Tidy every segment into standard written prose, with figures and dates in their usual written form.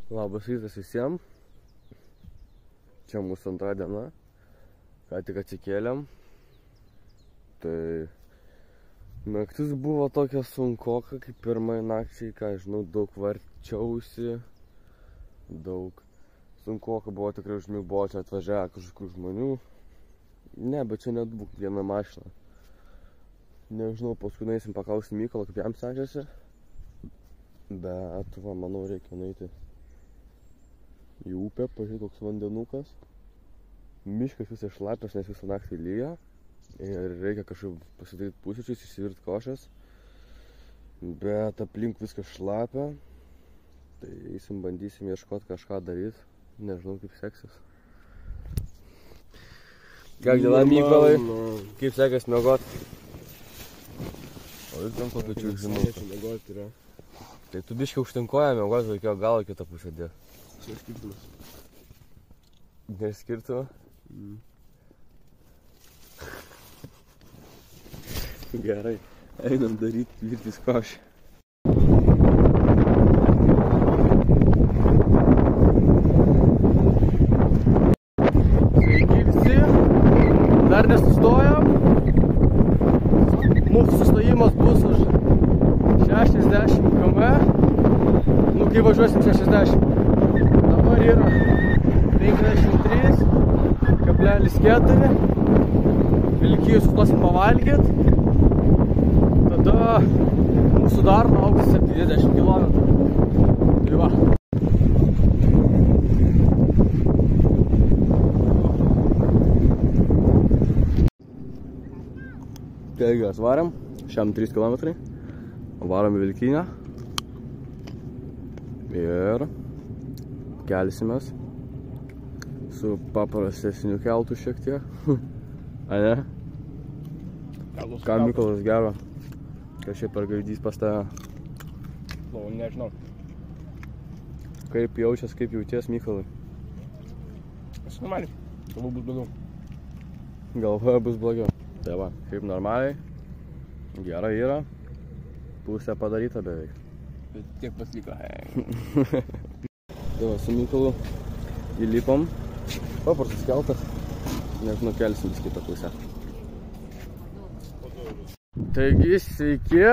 Labas rytas visiems. Čia mūsų antra diena. Ką tik atsikėlėm. Tai naktis buvo tokia sunkoka, kaip pirmai nakčiai, ką žinau, daug varčiausi. Daug sunkoka buvo tikrai užmigt, buvo čia atvažiavę kažkokių žmonių. Ne, bet čia net buvo viena mašina. Nežinau, paskui nueisim paklausti Mykolo, kaip jam sekėsi. Bet, va, manau, reikia nueiti į upę, pažiūrėti, koks vandenukas. Miškas visai šlapias, nes visą naktį lyja. Ir reikia kažkaip pasidaryti pusryčius, išsivirti košės. Bet aplink viskas šlapia. Tai eisim, bandysim ieškoti kažką daryti. Nežinau, kaip seksis. Ką dėlą, Mykolai? Kaip sekės miegot? O jūs tam kokį čiūksimų. Tai tu biškai užtinkoja miegot, reikėjo galą kitą pusę dėti. Čia skirtumas. Neskirtų? Gerai, einam daryti virtis košę. Sveiki visi, dar nesustojam. Mūsų sustojimas bus už 60 km. Nu, kai važiuosim 60. Dabar yra 53,4. Vilkijus sustosim pavalgyt. Tada mūsų dar lauks 70 km. Tai va. Taigi, atvarėm. Šiam 3 km. Varom į Vilkinę. Ir kelsimės su paprastesniu keltu šiek tiek. A ne? Ką Mykolas gero? Kažkaip pargaidys pas tave. Nežinau. Kaip jaučias, kaip jauties, Mykolai? Esu normaliai. Galvoju bus blogiau. Galvoju bus blogiau. Tai va, kaip normaliai. Gerai yra. Pusė padaryta beveik. Bet tiek pasliko. Tai va, su Mykolu įlipom. Paprastas keltas. Nežinau, kelsim vis kitą pusę. Taigi, sveiki.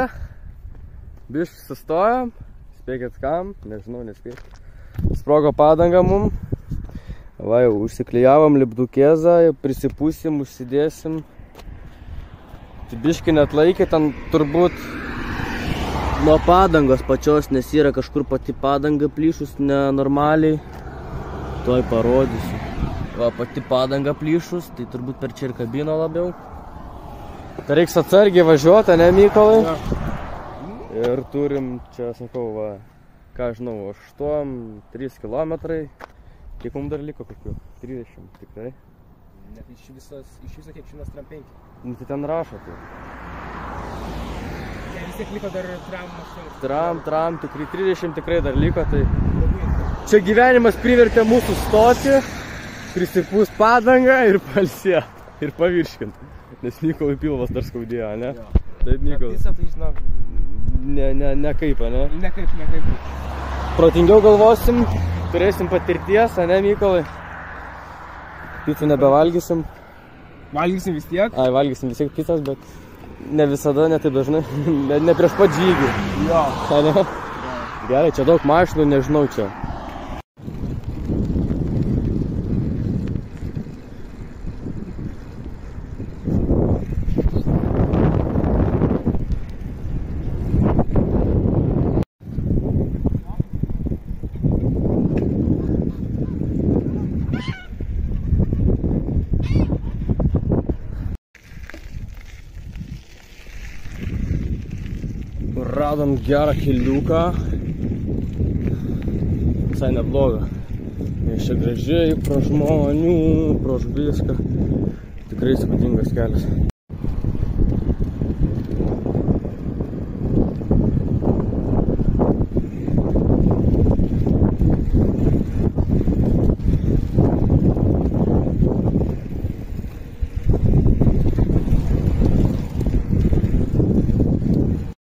Biškai sustojom. Spėkit kam, nežinau, nespėkit. Sprogo padanga mum. Va, jau užsiklijavom lipdukėzą, prisipūsim, užsidėsim. Tai biškai net laikė, ten turbūt nuo padangos pačios, nes yra kažkur pati padanga plyšus nenormaliai. Tuoj parodysiu. Va, pati padanga plyšus, tai turbūt per čia ir kabino labiau. Tai reiks atsargiai važiuoti, ne, Mykolai? Ja. Ir turim čia, sakau, va, ką žinau, 3 kilometrai. Kiek mums dar liko kokių? 30, tikrai? Net iš viso kiek 105. Nu, tai ten rašo tai. Ne, vis tiek liko dar tram. Tram, tikrai 30 tikrai dar liko, tai... Čia gyvenimas privertė mūsų stoti, prisipūst padangą ir pailsėt. Ir pavirškint. Nes Mykolai pilvas dar skaudėjo, ne? Jo. Taip, Mykolai. Pizza, tai žinok... Ne kaip, ne? Nekaip. Protingiau galvosim, turėsim patirties, ne, Mykolai? Picų nebevalgysim. Valgysim vis tiek? Ai, valgysim vis tiek picas, bet ne visada, ne taip dažnai. Ne prieš pat žygį. Jo. A, ne? Gerai, čia daug mašinų, nežinau čia. Radom gerą keliuką. Visai neblogą. Iš čia gražiai, pro žmonių, pro viską. Tikrai įspūdingas kelias.